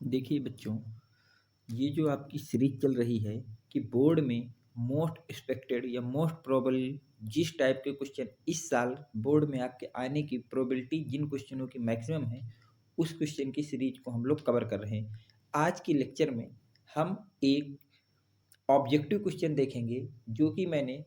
देखिए बच्चों, ये जो आपकी सीरीज चल रही है कि बोर्ड में मोस्ट एक्सपेक्टेड या मोस्ट प्रोबेबल जिस टाइप के क्वेश्चन इस साल बोर्ड में आपके आने की प्रोबेबिलिटी जिन क्वेश्चनों की मैक्सिमम है, उस क्वेश्चन की सीरीज को हम लोग कवर कर रहे हैं। आज के लेक्चर में हम एक ऑब्जेक्टिव क्वेश्चन देखेंगे जो कि मैंने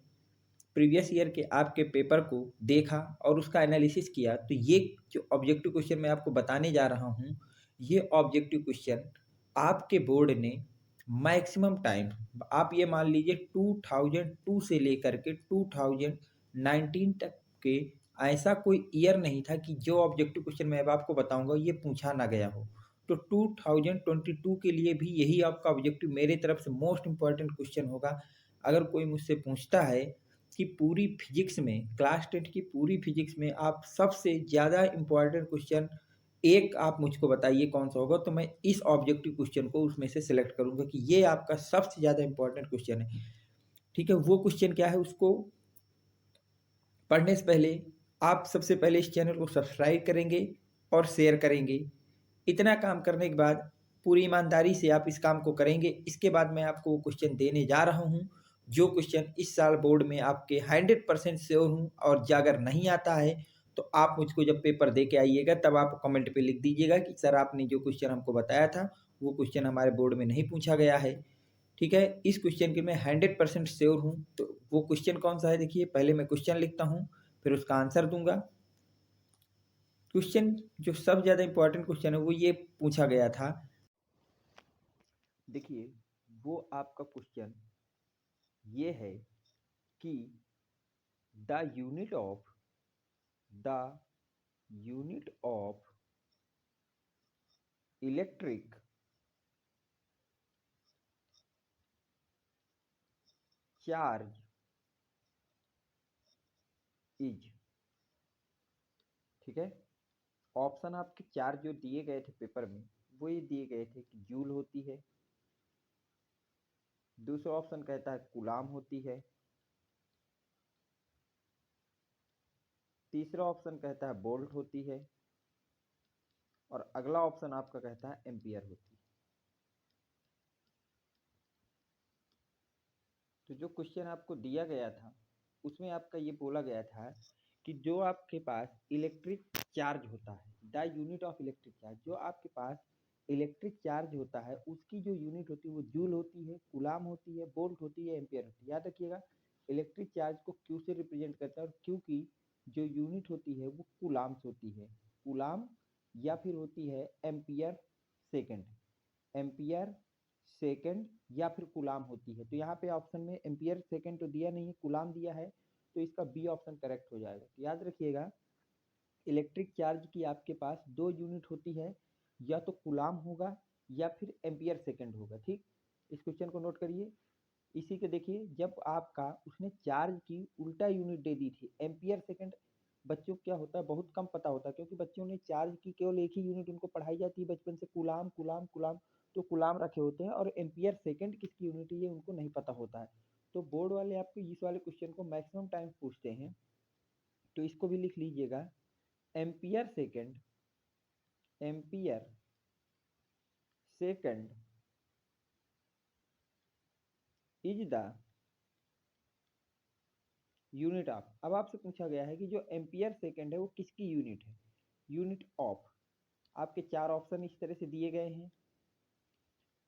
प्रीवियस ईयर के आपके पेपर को देखा और उसका एनालिसिस किया। तो ये जो ऑब्जेक्टिव क्वेश्चन मैं आपको बताने जा रहा हूँ, ये ऑब्जेक्टिव क्वेश्चन आपके बोर्ड ने मैक्सिमम टाइम, आप ये मान लीजिए 2002 से लेकर के 2019 तक के, ऐसा कोई ईयर नहीं था कि जो ऑब्जेक्टिव क्वेश्चन मैं अब आपको बताऊंगा ये पूछा ना गया हो। तो 2022 के लिए भी यही आपका ऑब्जेक्टिव मेरे तरफ से मोस्ट इंपॉर्टेंट क्वेश्चन होगा। अगर कोई मुझसे पूछता है कि पूरी फिजिक्स में, क्लास 10 की पूरी फिजिक्स में आप सबसे ज़्यादा इंपॉर्टेंट क्वेश्चन एक आप मुझको बताइए कौन सा होगा, तो मैं इस ऑब्जेक्टिव क्वेश्चन को उसमें से सिलेक्ट करूंगा कि ये आपका सबसे ज़्यादा इंपॉर्टेंट क्वेश्चन है। ठीक है, वो क्वेश्चन क्या है उसको पढ़ने से पहले आप सबसे पहले इस चैनल को सब्सक्राइब करेंगे और शेयर करेंगे। इतना काम करने के बाद पूरी ईमानदारी से आप इस काम को करेंगे। इसके बाद मैं आपको वो क्वेश्चन देने जा रहा हूँ जो क्वेश्चन इस साल बोर्ड में आपके 100% श्योर हूँ, और अगर नहीं आता है तो आप मुझको जब पेपर दे के आइएगा तब आप कमेंट पे लिख दीजिएगा कि सर आपने जो क्वेश्चन हमको बताया था वो क्वेश्चन हमारे बोर्ड में नहीं पूछा गया है। ठीक है, इस क्वेश्चन की मैं 100% श्योर हूँ। तो वो क्वेश्चन कौन सा है, देखिए पहले मैं क्वेश्चन लिखता हूँ, फिर उसका आंसर दूंगा। क्वेश्चन जो सबसे ज़्यादा इंपॉर्टेंट क्वेश्चन है वो ये पूछा गया था। देखिए, वो आपका क्वेश्चन ये है कि the unit of the unit of electric charge is. ठीक है, ऑप्शन आपके चार जो दिए गए थे पेपर में वो ये दिए गए थे कि जूल होती है, दूसरा ऑप्शन कहता है कूलाम होती है, तीसरा ऑप्शन कहता है बोल्ट होती है, और अगला ऑप्शन आपका कहता है एम्पियर होती है। तो जो क्वेश्चन आपको दिया गया था उसमें आपका ये बोला गया था कि जो आपके पास इलेक्ट्रिक चार्ज होता है, the unit of electric charge, जो आपके पास इलेक्ट्रिक चार्ज होता है उसकी जो यूनिट होती है वो जूल होती है, कूलाम होती है, वोल्ट होती है, एम्पियर होती है। याद रखिएगा, इलेक्ट्रिक चार्ज को क्यू से रिप्रेजेंट करता है, और क्यू की जो यूनिट होती है वो कूलाम्स होती है, कूलाम, या फिर होती है एम्पियर सेकेंड, एम्पियर सेकंड या फिर कूलाम होती है। तो यहाँ पे ऑप्शन में एम्पियर सेकंड तो दिया नहीं है, कूलाम दिया है, तो इसका बी ऑप्शन करेक्ट हो जाएगा। तो याद रखिएगा, इलेक्ट्रिक चार्ज की आपके पास दो यूनिट होती है, या तो कूलाम होगा या फिर एम्पियर सेकंड होगा। ठीक, इस क्वेश्चन को नोट करिए। इसी के देखिए, जब आपका उसने चार्ज की उल्टा यूनिट दे दी थी एम्पियर सेकंड, बच्चों को क्या होता है बहुत कम पता होता है, क्योंकि बच्चों ने चार्ज की केवल एक ही यूनिट उनको पढ़ाई जाती है बचपन से, कूलाम कूलाम कूलाम, तो कूलाम रखे होते हैं, और एम्पियर सेकंड किसकी यूनिट है ये उनको नहीं पता होता है। तो बोर्ड वाले आपको इस वाले क्वेश्चन को मैक्सिमम टाइम पूछते हैं, तो इसको भी लिख लीजिएगा, ampere second, ampere second is the unit of. अब आपसे पूछा गया है कि जो एम्पियर सेकंड है वो किसकी यूनिट है, यूनिट ऑफ। आपके चार ऑप्शन इस तरह से दिए गए हैं।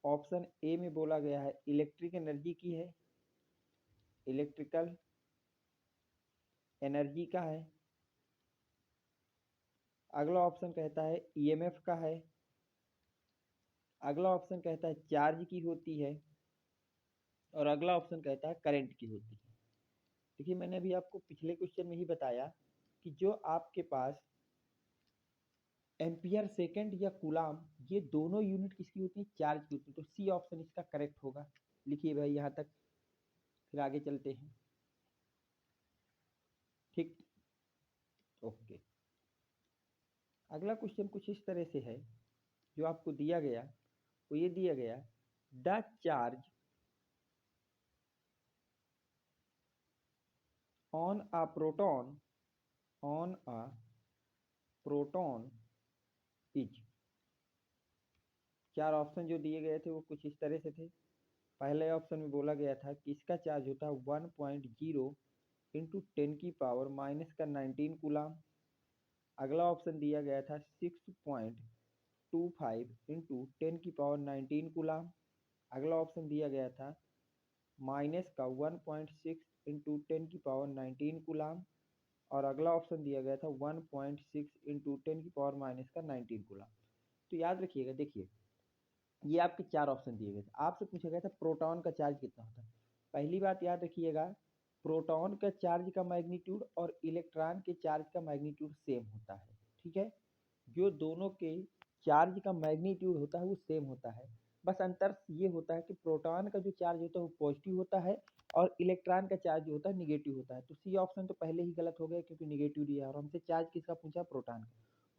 ऑप्शन ए में बोला गया है इलेक्ट्रिक एनर्जी की है, इलेक्ट्रिकल एनर्जी का है। अगला ऑप्शन कहता है ईएमएफ का है। अगला ऑप्शन कहता है चार्ज की होती है, और अगला ऑप्शन कहता है करंट की होती है। देखिए, मैंने अभी आपको पिछले क्वेश्चन में ही बताया कि जो आपके पास एम्पियर सेकंड या कूलाम, ये दोनों यूनिट किसकी होती है, चार्ज की होती है। तो सी ऑप्शन इसका करेक्ट होगा। लिखिए भाई यहाँ तक, फिर आगे चलते हैं। ठीक, ओके। अगला क्वेश्चन कुछ इस तरह से है, जो आपको दिया गया वो ये दिया गया, the charge on a proton, on a proton is. चार ऑप्शन जो दिए गए थे वो कुछ इस तरह से थे। पहले ऑप्शन में बोला गया था कि इसका चार्ज होता है 1.0 इंटू 10⁻⁻⁻19 कूलाम। अगला ऑप्शन दिया गया था 6.25 इंटू 10⁻19 कूलाम। अगला ऑप्शन दिया गया था माइनस का 1.6 इंटू 10⁻19 कूलाम। और अगला ऑप्शन दिया गया था 1.6 इंटू 10⁻⁻19 कूलाम। तो याद रखिएगा, देखिए ये आपके चार ऑप्शन दिए गए थे। आपसे पूछा गया था प्रोटॉन का चार्ज कितना होता है। पहली बात याद रखिएगा, प्रोटॉन का चार्ज का मैग्नीट्यूड और इलेक्ट्रॉन के चार्ज का मैग्नीट्यूड सेम होता है। ठीक है, जो दोनों के चार्ज का मैग्नीट्यूड होता है वो सेम होता है। बस अंतर ये होता है कि प्रोटॉन का जो चार्ज होता है वो पॉजिटिव होता है और इलेक्ट्रॉन का चार्ज जो होता है निगेटिव होता है। तो सी ऑप्शन तो पहले ही गलत हो गया क्योंकि निगेटिव दिया है और हमसे चार्ज किसका पूछा, प्रोटॉन का।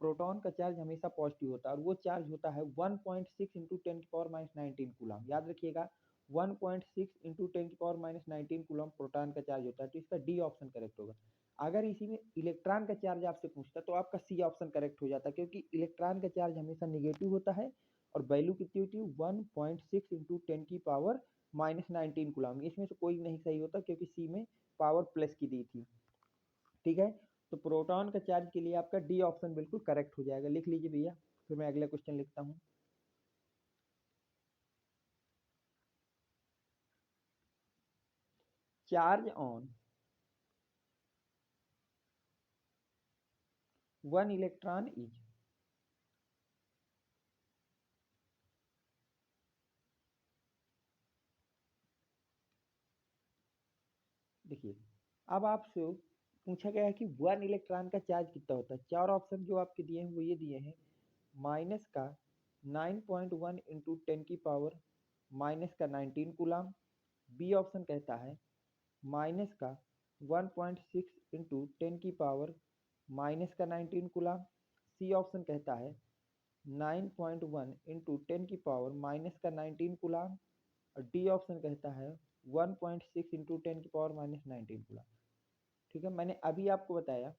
प्रोटॉन का चार्ज हमेशा पॉजिटिव होता है और वो चार्ज होता है 1.6 इंटू 10⁻⁻19 कूलम। याद रखिएगा 1.6 इंटू 10⁻⁻19 कूलम प्रोटॉन का चार्ज होता है। तो इसका डी ऑप्शन करेक्ट होगा। अगर इसी में इलेक्ट्रॉन का चार्ज आपसे पूछता तो आपका सी ऑप्शन करेक्ट हो जाता, क्योंकि इलेक्ट्रॉन का चार्ज हमेशा निगेटिव होता है और वैल्यू कितनी होती है 1.6 इंटू 10⁻⁻19 कूलम। इसमें से कोई नहीं सही होता क्योंकि सी में पावर प्लस की दी थी। ठीक है, तो प्रोटॉन का चार्ज के लिए आपका डी ऑप्शन बिल्कुल करेक्ट हो जाएगा। लिख लीजिए भैया, फिर मैं अगला क्वेश्चन लिखता हूँ। Charge on one electron is, देखिए अब आपसे पूछा गया है कि वन इलेक्ट्रॉन का चार्ज कितना होता है। चार ऑप्शन जो आपके दिए हैं वो ये दिए हैं, माइनस का 9.1 इंटू 10⁻⁻19 कूलाम। बी ऑप्शन कहता है माइनस का 1.6 इंटू 10⁻⁻19 कूलाम। सी ऑप्शन कहता है 9.1 इंटू 10⁻⁻19 कूलाम। और डी ऑप्शन कहता है 1.6 इंटू 10⁻⁻19 कूलाम। ठीक है, मैंने अभी आपको बताया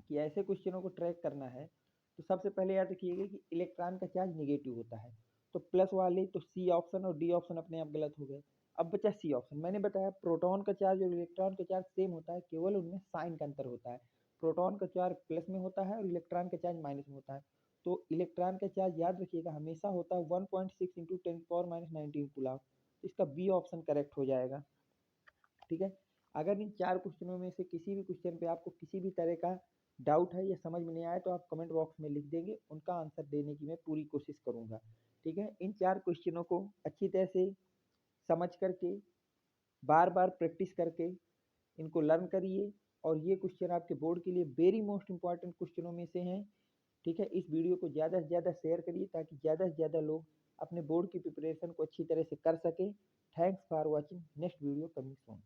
कि ऐसे क्वेश्चनों को ट्रैक करना है तो सबसे पहले याद रखिएगा कि इलेक्ट्रॉन का चार्ज निगेटिव होता है। तो प्लस वाले तो सी ऑप्शन और डी ऑप्शन अपने आप गलत हो गए। अब बचा सी ऑप्शन। मैंने बताया प्रोटॉन का चार्ज और इलेक्ट्रॉन का चार्ज सेम होता है, केवल उनमें साइन का अंतर होता है। प्रोटॉन का चार्ज प्लस में होता है और इलेक्ट्रॉन का चार्ज माइनस में होता है। तो इलेक्ट्रॉन का चार्ज याद रखिएगा हमेशा होता है 1.6 इंटू 10⁻⁻19 कूलम। तो इसका बी ऑप्शन करेक्ट हो जाएगा। ठीक है, अगर इन चार क्वेश्चनों में से किसी भी क्वेश्चन पे आपको किसी भी तरह का डाउट है या समझ में नहीं आया तो आप कमेंट बॉक्स में लिख देंगे, उनका आंसर देने की मैं पूरी कोशिश करूंगा। ठीक है, इन चार क्वेश्चनों को अच्छी तरह से समझ करके बार बार प्रैक्टिस करके इनको लर्न करिए और ये क्वेश्चन आपके बोर्ड के लिए वेरी मोस्ट इंपॉर्टेंट क्वेश्चनों में से हैं। ठीक है, इस वीडियो को ज़्यादा से ज़्यादा शेयर करिए ताकि ज़्यादा से ज़्यादा लोग अपने बोर्ड की प्रिपरेशन को अच्छी तरह से कर सकें। Thanks for watching, next video coming soon.